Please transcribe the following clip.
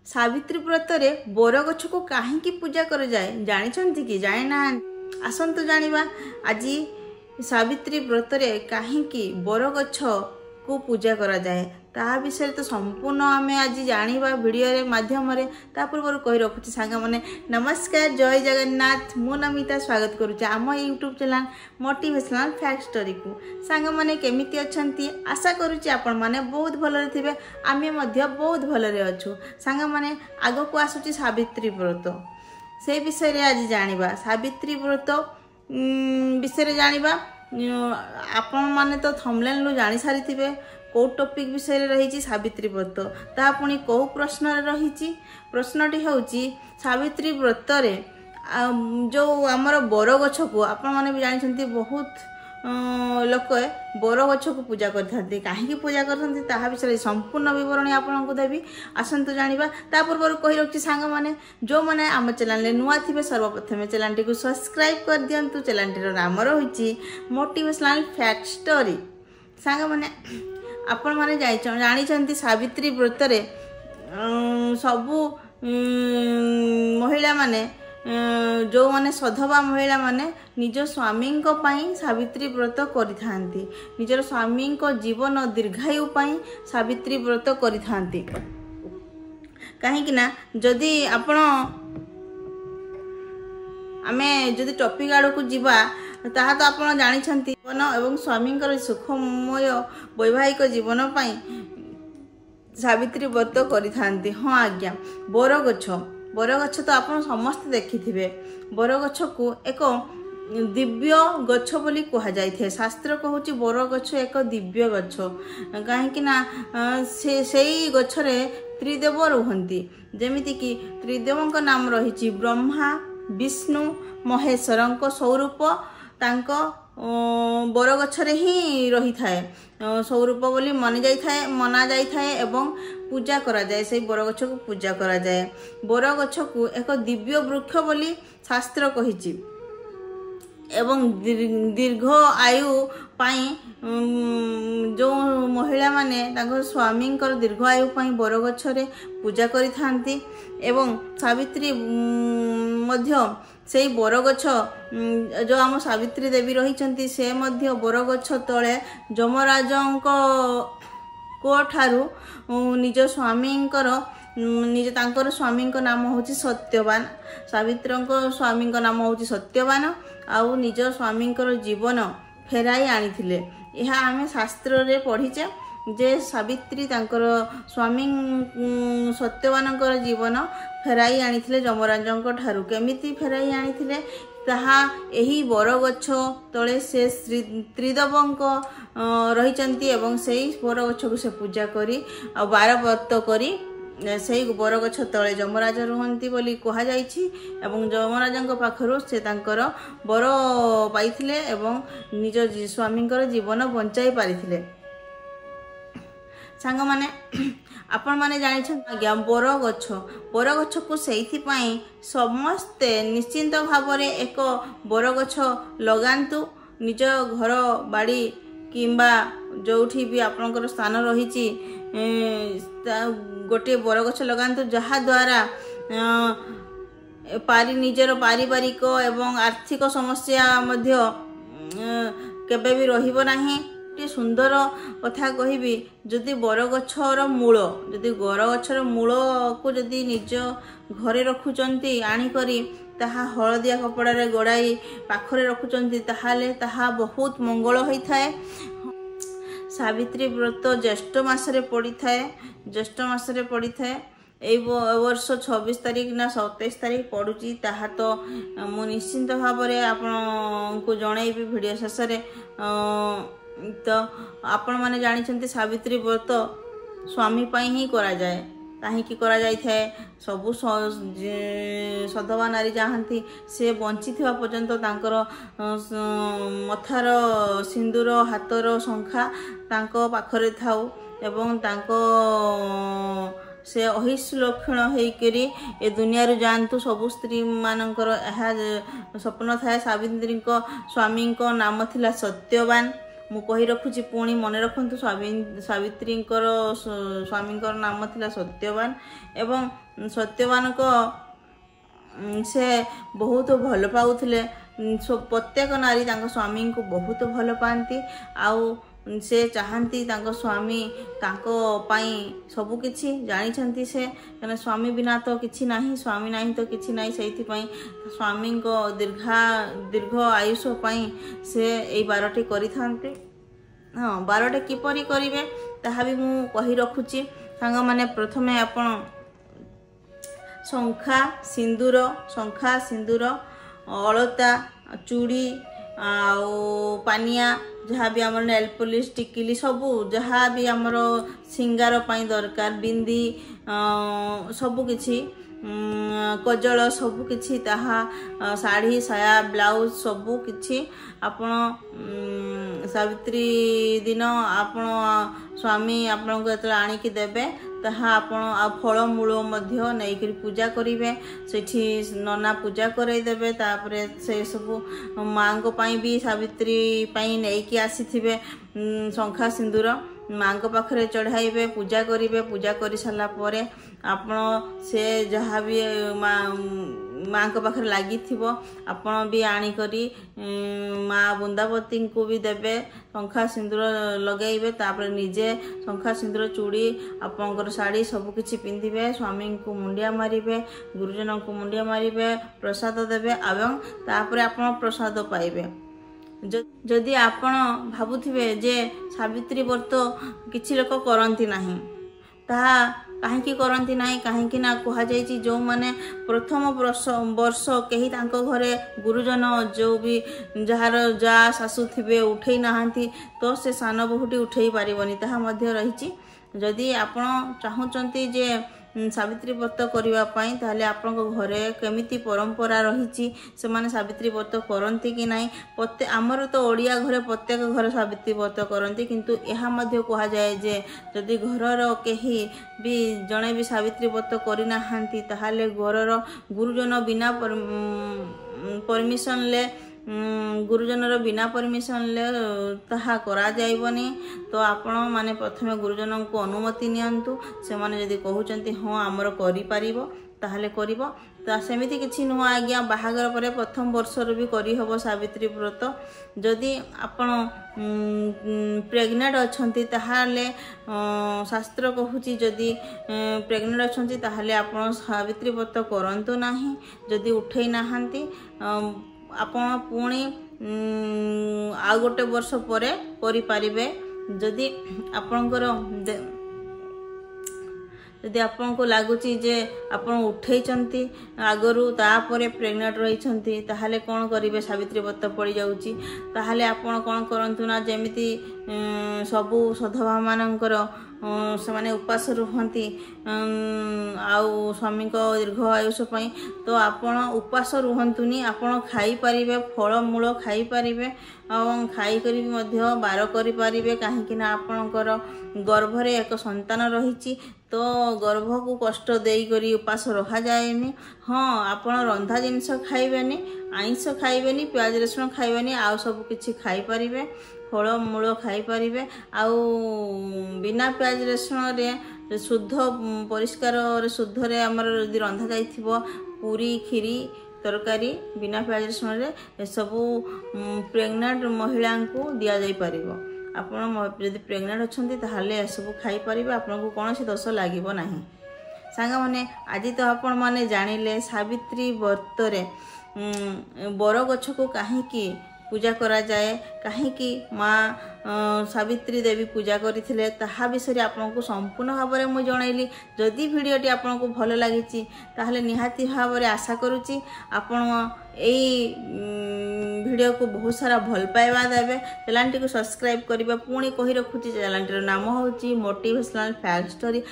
सावित्री व्रत रे बोर गछ को कहीं पूजा कर जाए जानी कि जानी ना आसतु जानिबा आज सावित्री व्रत रे कहीं बोर गछ को पूजा करा जाए ता विषय तो संपूर्ण आम आज जानिबा वीडियो रे माध्यम रे ता पूर्व कहि रखुची सांग माने नमस्कार जय जगन्नाथ मु नमिता स्वागत करूची आम YouTube channel motivational fact story को सांग माने केमिति अछंती आशा करूची आपण माने बहुत भलरे थिबे आमे मध्य बहुत भलरे अछु सांग माने आगो को आसुची सावित्री व्रत से विषय रे आज जानिबा सावित्री व्रत विषय रे जानिबा आपण माने तो थंबनेल नु जानि सारी थिबे कौ टॉपिक विषय रही सावित्री व्रत ता पुणी कौ प्रश्न रही प्रश्नटी हूँ सावित्री व्रत रे जो आमर बर गछ को आपण मैंने भी जानते बहुत लोक बर गछ को पूजा करते कहीं पूजा करते विषय संपूर्ण बरणी आपको देवी आसतु जानिबा ता पूर्व कही रखी सांग माने जो मैंने आम चैनल नुआ थे सर्वप्रथम चैनल टी सब्सक्राइब कर दिंतु चैनल टी नाम रही मोटिवेशनल फैक्ट स्टोरी सांग माने आपण माने जानी सावित्री व्रत रे सबु महिला माने जो माने सधवा महिला माने निज स्वामी सावित्री व्रत करिथांती निजर स्वामी जीवन दीर्घायु पाई सावित्री व्रत करिथांती कहीं ना जदि आपण आमे जदि टॉपिक आड़ को जीवा ताहा तो आपण जानिछंती जीवन एवं स्वामी सुखमय वैवाहिक जीवन पाई सावित्री व्रत करिथांती। हाँ आज्ञा बर गछ तो आपण समस्त देखिथिबे बर गछ को एक दिव्य गछ बोली कहा जाए शास्त्र कहूँ बर गछ एक दिव्य गछ कहीं से गछरे त्रिदेव रुहंती जेमिति कि त्रिदेवों नाम रही ब्रह्मा विष्णु महेश्वर स्वरूप तांको बर गछरे ही रही थाए स्वरूप बोली मना जाई थाए एवं पूजा करा जाए से बर गछ को पूजा करा जाए बर गछ को एक दिव्य वृक्ष बोली शास्त्र कहिछि एवं दीर्घ आयु पाई जो महिला माने तांको स्वामी दीर्घ आयु पाई बर गछरे पूजा करि थांती एवं सावित्री मध्य से बर गछ जो आम सावित्री देवी रही से मध्य बर गछ तले जमराजों को ठारू निज स्वामी निज तांकर स्वामी नाम हूँ सत्यवान सावित्री स्वामी नाम हूँ सत्यवान आउ निज स्वामी जीवन फेराई आनी यह आम शास्त्र रे पढ़ीचे जे सावित्री तांकर स्वामी सत्यवानकर जीवन फेराई आनी जमराजों ठारू केमिति फेराई आनी ताहा एही बर गछ तले से त्रिदेवों रही एवं से बर गछ को से पूजा करी आ 12 व्रत करी से बर गछ तले जमराज रुहंती बोली कहा जाइछि एवं जमराजों पाखरु से तांकर बर पाइथिले एवं निज स्वामी जीवन बंचाई पारिथिले सांग माने आपण माने जानिछन आज्ञा बर गछ को सेइथि पई समस्ते निश्चिंत भाव रे एक बर गछ लगांतु निज घर बाड़ी किंबा जोठी भी आपनकर स्थान रहिछि गोटे बर गछ लगांतु जहा द्वारा निजर पारिवारिक एवं आर्थिक समस्या मध्य केबे भी रहिबो नाही सुंदर कथा कहबी जदि बर गछर मूल जदि बर गछर मूल को जदि निज घरे रखुचंती आनी करी ताहा हलदिया कपड़ा रे गड़ाई पाखरे रखुचंती ताहाले ताहा बहुत मंगल होता है सावित्री व्रत ज्येष्ठ मासरे पड़ी थाए ज्येष्ठ मासरे पड़ी थाए ए वर्ष 26 तारीख ना 27 तारीख पड़ुची ताहा तो मु निश्चिंत भाव रे आपन को जणैबी वीडियो शेष रे तो आपण माने जानिछंती सावित्री व्रत स्वामी पाई ही करा जाए कहीं करा जाए सबु सधवा नारी चाहती से बंची थिबा पर्यंत तांकर मथार सिंदूर हाथर शंखा तांको पाखरे थाउ एवं तांको से अहिश्लक्षण होकरी ए दुनिया रू जानतु सबु स्त्री मानकर यह स्वप्न थाए सावित्री स्वामी नाम थिला सत्यवान मु कही रखुची पुणी मन रखु सावित्री स्वामी नाम थिला सत्यवान एवं सत्यवान को से बहुत भल पाउथिले प्रत्येक नारी स्वामी को बहुत भल पाती आउ से चाहती स्वामी सबु किछि जानी से स्वामी बिना तो किछि नहीं स्वामी नहीं तो किछि नहीं से स्वामी को दीर्घ आयुष से यही 12टी करि थांती। हाँ 12टी किपरि करिवे ताहा भी मु कहि रखुची सांग माने प्रथमे आपण शंखा सिंदूर अलता चूड़ी पानिया जहाँ भी आमर नेल पॉलिश टिकिली सबू जहाँ भी आमर सिंगार पाई दरकार बिंदी सबु किछि कजल सबु किछि ताहा साड़ी साया ब्लाउज सबु किछि आपण सावित्री दिन आपण स्वामी आपण को एतला आनिकी देबे ताहा आपण आ फलमूल मध्य नैकरी पूजा करिवे सेठी नना पूजा करई देबे तापरे से सब माँ को पाई भी सावित्री पाई नैकी आसीथिबे शंखा सिंदूर माँ को पाखरे चढ़ाइबे पूजा करिवे पूजा करि साला परे आपण से जहाँ भी माँ को पाखरे लागि थिबो आपण भी आनी करी माँ वृंदावती को भी देबे शंखा सिंदूर लगेइबे तापर निजे शंखा सिंदूर चूड़ी आपनकर साड़ी सब किछि पिंधिबे स्वामी को मुंडिया मारिबे गुरुजन को मुंडिया मारिबे प्रसाद देबे एवं तापर आपण प्रसाद पाइबे। जदि आपण भाबुथिबे जे सावित्री व्रत किछि लोक करंती नाही ताहा कहीं करती ना कहीं ना कहुई जो मैंने प्रथम वर्ष कहीं घरे गुरुजन जो भी जार जा सासू थे उठे नहांती तो से सान बहुटी उठे पारनी ताहा रही। जदि आपण चाहूँगी जे सावित्री व्रत करने ताहले आपण घरे केमिति परंपरा रही से माने सावित्री व्रत करती कि नहीं प्रत्येक आमर तो ओडिया घरे प्रत्येक घर सावित्री व्रत करती किंतु यह मध्य कह जाए जे जदि घरर कहीं भी जड़े भी सावित्री व्रत करना ताहले घरर गुरुजन बिना परमिशन ले गुरुजनर बिना परमिशन ले ताहा करा जाइबनी तो आपण माने प्रथमे गुरुजन को अनुमति नियंतु से माने जदि कहउचंती हाँ आमर करि पारिबो ताहले करिबो ता सेमिति किछि नुह आज्ञा बाहागर परे प्रथम वर्षर भी करि हबो सावित्री व्रत। जदि आपण प्रेग्नेंट अछंती ताहले शास्त्र कहूची जदि प्रेग्नेंट अछंती ताहले आपण सावित्री व्रत करंतु नाही जदि उठै नाहांती आपण पुणी आ गोटे वर्ष परे करि पारिबे। जदि आपणकर जदि आपन को लगुच जे आपण उठेइचंती आगरू तापरे प्रेग्नेंट रहिचंती ताहले कोन करिवे सावित्री व्रत पड़ी जाउची ताहले आपण कोन करंतु ना जेमिति सबु सधवा मानकर से माने उपास रुहंती आउ स्वामी को दीर्घ आयुष पई तो आपण उपास रुहंतुनी आपण खाई परिबे फल मूल खाई परिबे और खाई करी मध्य बार करि परिबे काहे कि ना आपणकर गर्भरे एक संतान रहिची तो गर्भ को कष्ट देई करी उपास रखा जाएनी। हाँ आपण रंधा जिनिस खाइबेनी आइंस खाइबेनी प्याज रसुण खाइबेनी आउ सब किछि खाई परिबे फल मूल खाई परिबे आउ बिना प्याज रसुण रे शुद्ध परिष्कार शुद्ध रे हमर यदि रंधा जाइथिबो पूरी खीरी तरकारी बिना प्याज रसुण रे सबू प्रेग्नेंट महिला को दिया जाई परिबो। आपण यदि प्रेग्नेंट अछंती ताहले सब खाई परिबे आपनको कोनोसी दोष लागिबो नाही। सांगा माने आज तो आपण माने जानिले सावित्री व्रत रे बर गछ को काहेकि पूजा करा जाए कहीं माँ सावित्री देवी पूजा करथिले ताहा विषय आपको संपूर्ण भाव में मुझे जनइली। जदि भिडटी आपको भल लगी ताहले निहाती भाव में आशा करुच्ची आपण यही वीडियो को बहुत सारा भल पाइबा देवे। चैनल टी को सब्सक्राइब करिबा पुणी कहि रखुची चैनल टीर नाम होची मोटिवेशनल फैक्ट स्टोरी।